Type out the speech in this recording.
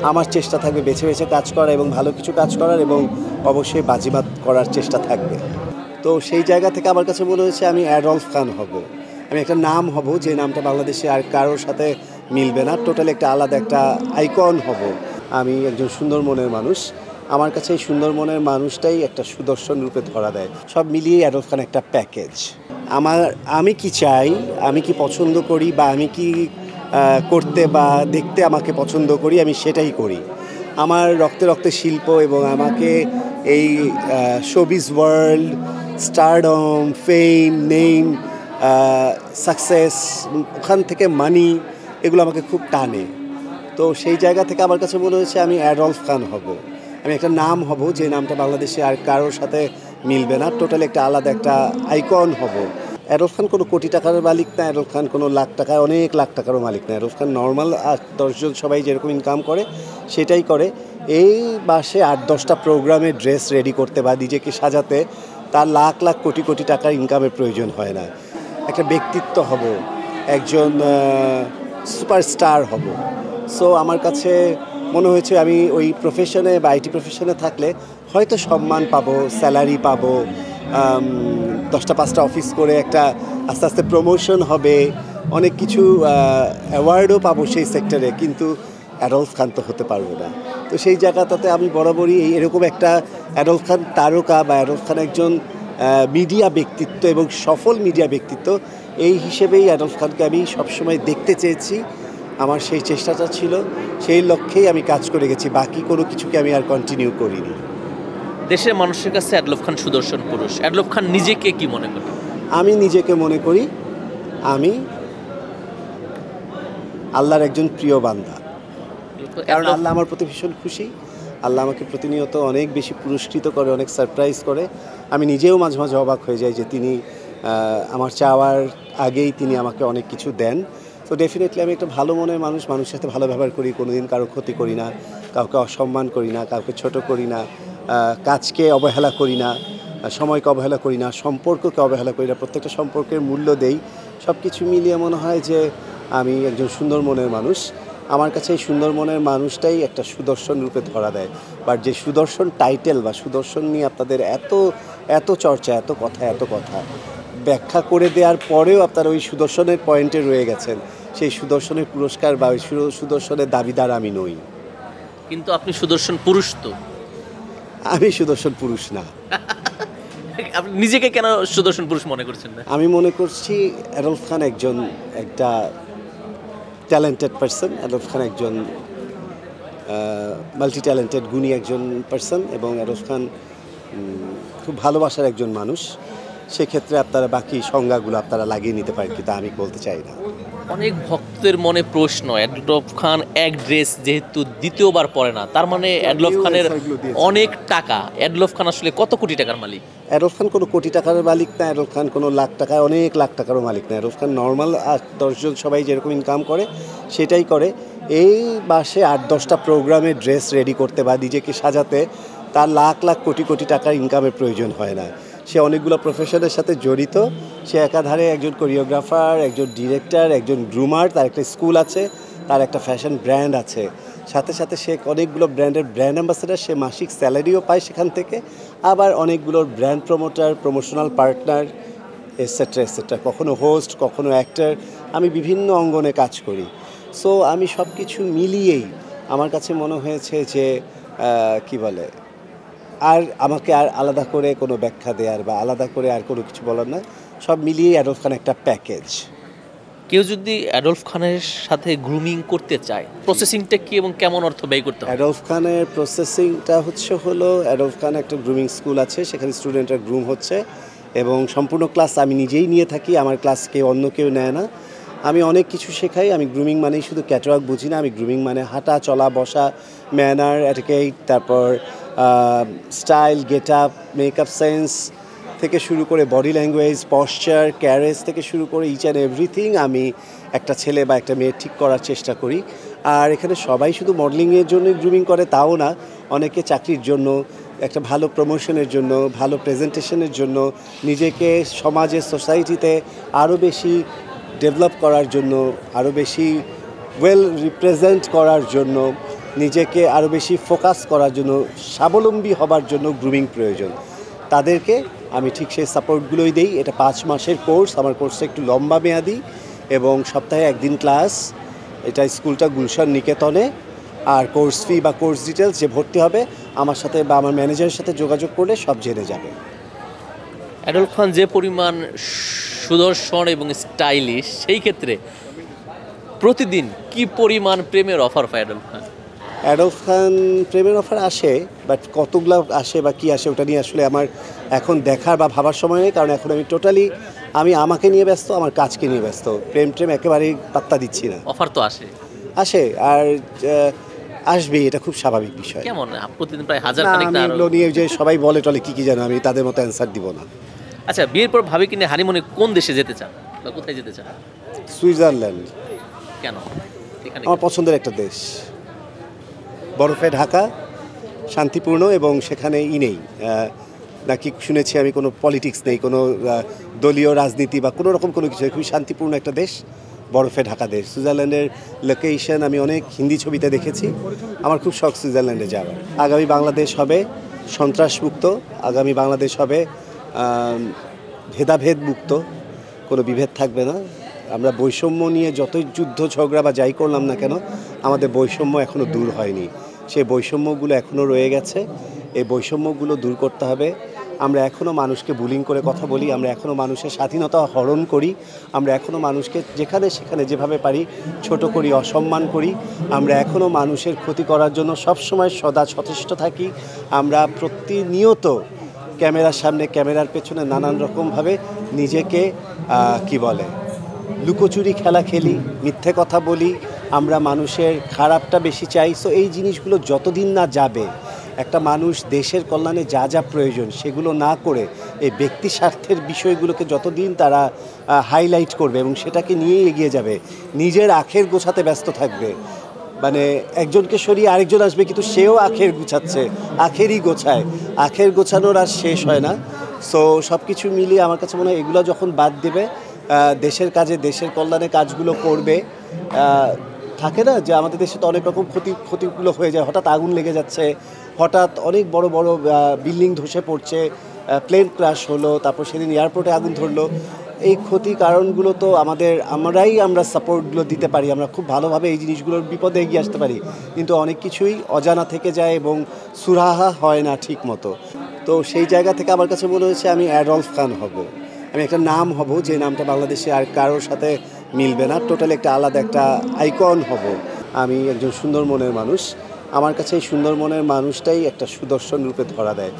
আমার চেষ্টা থাকবে বেছে বেছে কাজ করা এবং ভালো কিছু কাজ করার, এবং অবশ্যই বাজিমাত করার চেষ্টা থাকবে। তো সেই জায়গা থেকে আমার কাছে মনে হয়েছে আমি অ্যাডলফ খান হব, আমি একটা নাম হব যে নামটা বাংলাদেশে আর কারোর সাথে মিলবে না, টোটালি একটা আলাদা একটা আইকন হব। আমি একজন সুন্দর মনের মানুষ, আমার কাছে এই সুন্দর মনের মানুষটাই একটা সুদর্শন রূপে ধরা দেয়। সব মিলিয়ে অ্যাডলফ খান একটা প্যাকেজ। আমি কি চাই, আমি কি পছন্দ করি, বা আমি কি করতে বা দেখতে আমাকে পছন্দ করি, আমি সেটাই করি। আমার রক্তে রক্তে শিল্প, এবং আমাকে এই শোবিজ ওয়ার্ল্ড, স্টারডম, ফেম, নেম, সাকসেস, ওখান থেকে মানি, এগুলো আমাকে খুব টানে। তো সেই জায়গা থেকে আমার কাছে মনে হয়েছে আমি অ্যাডলফ খান হব, আমি একটা নাম হব যে নামটা বাংলাদেশে আর কারোর সাথে মিলবে না, টোটালি একটা আলাদা একটা আইকন হব। অ্যাডলফ খান কোনো কোটি টাকার মালিক না, অ্যাডলফ খান কোনো লাখ টাকায় অনেক লাখ টাকারও মালিক না। অ্যাডলফ খান নর্মাল 8-10 জন সবাই যেরকম ইনকাম করে সেটাই করে। এই মাসে 8-10টা প্রোগ্রামে ড্রেস রেডি করতে বা নিজেকে সাজাতে তার লাখ লাখ কোটি কোটি টাকার ইনকামের প্রয়োজন হয় না। একটা ব্যক্তিত্ব হব, একজন সুপারস্টার হব। সো আমার কাছে মনে হয়েছে আমি ওই প্রফেশনে বা আইটি প্রফেশনে থাকলে হয়তো সম্মান পাবো, স্যালারি পাবো, 10টা 5টা অফিস করে একটা আস্তে আস্তে প্রমোশন হবে, অনেক কিছু অ্যাওয়ার্ডও পাবো সেই সেক্টরে, কিন্তু অ্যাডলফ খান তো হতে পারবো না। তো সেই জায়গাটাতে আমি বরাবরই এরকম একটা অ্যাডলফ খান তারকা বা অ্যাডলফ খান একজন মিডিয়া ব্যক্তিত্ব এবং সফল মিডিয়া ব্যক্তিত্ব, এই হিসেবেই অ্যাডলফ খানকে আমি সবসময় দেখতে চেয়েছি। আমার সেই চেষ্টাটা ছিল, সেই লক্ষ্যেই আমি কাজ করে গেছি, বাকি কোনো কিছুকে আমি আর কন্টিনিউ করিনি। দেশের মানুষের কাছে অ্যাডলফ খান সুদর্শন পুরুষ। অ্যাডলফ খান নিজেকে কি মনে করেন? আমি নিজেকে মনে করি আমি আল্লাহর একজন প্রিয় বান্দা, কারণ আল্লাহ আমার প্রতি ভীষণ খুশি। আল্লাহ আমাকে প্রতিনিয়ত অনেক বেশি পুরস্কৃত করে, অনেক সারপ্রাইজ করে। আমি নিজেও মাঝে মাঝে অবাক হয়ে যাই যে তিনি আমার চাওয়ার আগেই তিনি আমাকে অনেক কিছু দেন। তো ডেফিনেটলি আমি একটা ভালো মনের মানুষ, মানুষের সাথে ভালো ব্যবহার করি, কোনোদিন কারো ক্ষতি করি না, কাউকে অসম্মান করি না, কাউকে ছোট করি না, কাজকে অবহেলা করি না, সময়কে অবহেলা করি না, সম্পর্ককে অবহেলা করি না, প্রত্যেকটা সম্পর্কের মূল্য দেই। সব কিছু মিলিয়ে মনে হয় যে আমি একজন সুন্দর মনের মানুষ। আমার কাছে এই সুন্দর মনের মানুষটাই একটা সুদর্শন রূপে ধরা দেয়। বাট যে সুদর্শন টাইটেল বা সুদর্শন নিয়ে আপনাদের এত চর্চা, এত কথা ব্যাখ্যা করে দেওয়ার পরেও আপনারা ওই সুদর্শনের পয়েন্টে রয়ে গেছেন, সেই সুদর্শনের পুরস্কার বা ওই সুদর্শনের দাবিদার আমি নই। কিন্তু আপনি সুদর্শন পুরুষ তো। আমি সুদর্শন পুরুষ না। আপনি নিজেকে কেন সুদর্শন পুরুষ মনে করছেন না? আমি মনে করছি অ্যাডলফ খান একটা ট্যালেন্টেড পারসন। অ্যাডলফ খান একজন মাল্টি ট্যালেন্টেড, গুণী একজন পারসন, এবং অ্যাডলফ খান খুব ভালোবাসার একজন মানুষ। সেক্ষেত্রে আপনারা বাকি সংজ্ঞাগুলো আপনারা লাগিয়ে নিতে পারেন, কিন্তু আমি বলতে চাই না। অনেক ভক্তের মনে প্রশ্ন, অ্যাডলফ খান এক ড্রেস যেহেতু দ্বিতীয়বার পরে না, তার মানে অ্যাডলফ খানের অনেক টাকা। অ্যাডলফ খান আসলে কত কোটি টাকার মালিক? অ্যাডলফ খান কোনো কোটি টাকার মালিক না, অ্যাডলফ খান কোনো লাখ টাকায় অনেক লাখ টাকারও মালিক না। অ্যাডলফ খান নর্মাল 8-10 জন সবাই যেরকম ইনকাম করে সেটাই করে। এই মাসে 8-10টা প্রোগ্রামে ড্রেস রেডি করতে বা নিজেকে সাজাতে তার লাখ লাখ কোটি কোটি টাকার ইনকামের প্রয়োজন হয় না। সে অনেকগুলো প্রফেশনের সাথে জড়িত। সে একাধারে একজন কোরিওগ্রাফার, একজন ডিরেক্টর, একজন গ্রুমার, তার একটা স্কুল আছে, তার একটা ফ্যাশন ব্র্যান্ড আছে, সাথে সাথে সে অনেকগুলো ব্র্যান্ডের ব্র্যান্ড অ্যাম্বাসেডার, সে মাসিক স্যালারিও পায় সেখান থেকে, আবার অনেকগুলোর brand promoter, promotional partner, etcetera, কখনো হোস্ট, কখনো অ্যাক্টর। আমি বিভিন্ন অঙ্গনে কাজ করি। সো আমি সব কিছু মিলিয়েই আমার কাছে মনে হয়েছে যে কি বলে, আর আমাকে আর আলাদা করে কোনো ব্যাখ্যা দেওয়ার বা আলাদা করে আর কোনো কিছু বলার না। সব মিলিয়ে অ্যাডলফ খান একটা প্যাকেজ। কেউ যদি অ্যাডলফ খানের সাথে গ্রুমিং করতে চায়, প্রসেসিংটা কি এবং কেমন অর্থ ব্যয় করতে হবে? অ্যাডলফ খানের প্রসেসিংটা হলো অ্যাডলফ খান একটা গ্রুমিং স্কুল আছে, সেখানে স্টুডেন্টরা গ্রুম হচ্ছে, এবং সম্পূর্ণ ক্লাস আমি নিজেই নিয়ে থাকি। আমার ক্লাস অন্য কেউ নেয় না। আমি অনেক কিছু শেখাই। আমি গ্রুমিং মানেই শুধু ক্যাটাওয়ার্ক বুঝি না। আমি গ্রুমিং মানে হাঁটা, চলা, বসা, ম্যানার, অ্যাটিকেট, তারপর style, get up, makeup sense থেকে শুরু করে বডি ল্যাঙ্গুয়েজ, পশ্চার, ক্যারেজ থেকে শুরু করে ইচ অ্যান্ড এভরিথিং আমি একটা ছেলে বা একটা মেয়ে ঠিক করার চেষ্টা করি। আর এখানে সবাই শুধু মডেলিংয়ের জন্য গ্রুমিং করে তাও না, অনেকে চাকরির জন্য, একটা ভালো প্রমোশনের জন্য, ভালো প্রেজেন্টেশনের জন্য, নিজেকে সমাজে, সোসাইটিতে আরও বেশি ডেভেলপ করার জন্য, আরও বেশি ওয়েল রিপ্রেজেন্ট করার জন্য, নিজেকে আরও বেশি ফোকাস করার জন্য, স্বাবলম্বী হবার জন্য গ্রুমিং প্রয়োজন, তাদেরকে আমি ঠিক সেই সাপোর্টগুলোই দিই। এটা 5 মাসের কোর্স, আমার কোর্সটা একটু লম্বা মেয়াদি এবং সপ্তাহে 1 দিন ক্লাস। এটা স্কুলটা গুলশান নিকেতনে। আর কোর্স ফি বা কোর্স ডিটেলস যে ভর্তি হবে আমার সাথে বা আমার ম্যানেজারের সাথে যোগাযোগ করলে সব জেনে যাবে। অ্যাডলফ খান যে পরিমাণ সুদর্শন এবং স্টাইলিশ, সেই ক্ষেত্রে প্রতিদিন কি পরিমাণ প্রেমের অফার পায় অ্যাডলফ খান? অ্যাডলফ খান প্রেমের অফার আসে, বাট কতগুলো আসে বা কী আসে ওটা নিয়ে আসলে আমার এখন দেখার বা ভাবার সময় নেই, কারণ এখন আমি টোটালি আমাকে নিয়ে ব্যস্ত, আমার কাজকে নিয়ে ব্যস্ত। প্রেম একেবারেই পাত্তা দিচ্ছি না। অফার তো আসে আসে আর আসবেই, এটা খুব স্বাভাবিক বিষয়। কেমন প্রতিদিন প্রায় হাজার না, খানিক আমি না আরো? এগুলো নিয়ে যে সবাই বলে টলে কী জানো, আমি তাদের মতো অ্যান্সার দিব না। আচ্ছা, বিয়ের পর ভাবি কিনে হানিমুনে কোন দেশে যেতে চান বা কোথায় যেতে চান? সুইজারল্যান্ড কেন এখানে? আমার পছন্দের একটা দেশ, বরফে ঢাকা, শান্তিপূর্ণ এবং সেখানে নেই নাকি শুনেছি আমি কোনো পলিটিক্স নেই, কোনো দলীয় রাজনীতি বা কোনো রকম কোনো কিছু, খুবই শান্তিপূর্ণ একটা দেশ, বরফে ঢাকা দেশ। সুইজারল্যান্ডের লোকেশন আমি অনেক হিন্দি ছবিতে দেখেছি, আমার খুব শখ সুইজারল্যান্ডে যাওয়ার। আগামী বাংলাদেশ হবে সন্ত্রাসমুক্ত, আগামী বাংলাদেশ হবে ভেদাভেদ মুক্ত, কোনো বিভেদ থাকবে না। আমরা বৈষম্য নিয়ে যতই যুদ্ধ ঝগড়া বা যাই করলাম না কেন, আমাদের বৈষম্য এখনও দূর হয়নি, সেই বৈষম্যগুলো এখনও রয়ে গেছে। এই বৈষম্যগুলো দূর করতে হবে। আমরা এখনও মানুষকে বুলিং করে কথা বলি, আমরা এখনও মানুষের স্বাধীনতা হরণ করি, আমরা এখনও মানুষকে যেখানে সেখানে যেভাবে পারি ছোট করি, অসম্মান করি। আমরা এখনও মানুষের ক্ষতি করার জন্য সবসময় সদা সচেষ্ট থাকি। আমরা প্রতিনিয়ত ক্যামেরার সামনে, ক্যামেরার পেছনে নানান রকমভাবে নিজেকে লুকোচুরি খেলা খেলি, মিথ্যে কথা বলি, আমরা মানুষের খারাপটা বেশি চাই। সো এই জিনিসগুলো যতদিন না যাবে, একটা মানুষ দেশের কল্যাণে যা যা প্রয়োজন সেগুলো না করে এই ব্যক্তি স্বার্থের বিষয়গুলোকে যতদিন তারা হাইলাইট করবে এবং সেটাকে নিয়ে এগিয়ে যাবে, নিজের আখের গোছাতে ব্যস্ত থাকবে, মানে একজনকে সরিয়ে আরেকজন আসবে কিন্তু সেও আখের গুছাচ্ছে, আখেরই গোছায়, আখের গোছানোর আর শেষ হয় না। সো সব কিছু মিলিয়ে আমার কাছে মনে হয় এগুলো যখন বাদ দেবে, দেশের কাজে, দেশের কল্যাণে কাজগুলো করবে। থাকে না যে আমাদের দেশে তো অনেক রকম ক্ষতিগুলো হয়ে যায়, হঠাৎ আগুন লেগে যাচ্ছে, হঠাৎ অনেক বড় বড় বিল্ডিং ধসে পড়ছে, প্লেন ক্র্যাশ হলো, তারপর সেদিন এয়ারপোর্টে আগুন ধরলো। এই ক্ষতি কারণগুলো তো আমরা সাপোর্টগুলো দিতে পারি, আমরা খুব ভালোভাবে এই জিনিসগুলোর বিপদে এগিয়ে আসতে পারি, কিন্তু অনেক কিছুই অজানা থেকে যায় এবং সুরাহা হয় না ঠিক মতো। তো সেই জায়গা থেকে আমার কাছে মনে হয়েছে আমি অ্যাডলফ খান হব, আমি একটা নাম হব যে নামটা বাংলাদেশে আর কারোর সাথে মিলবে না, টোটালি একটা আলাদা একটা আইকন হব। আমি একজন সুন্দর মনের মানুষ, আমার কাছে এই সুন্দর মনের মানুষটাই একটা সুদর্শন রূপে ধরা দেয়।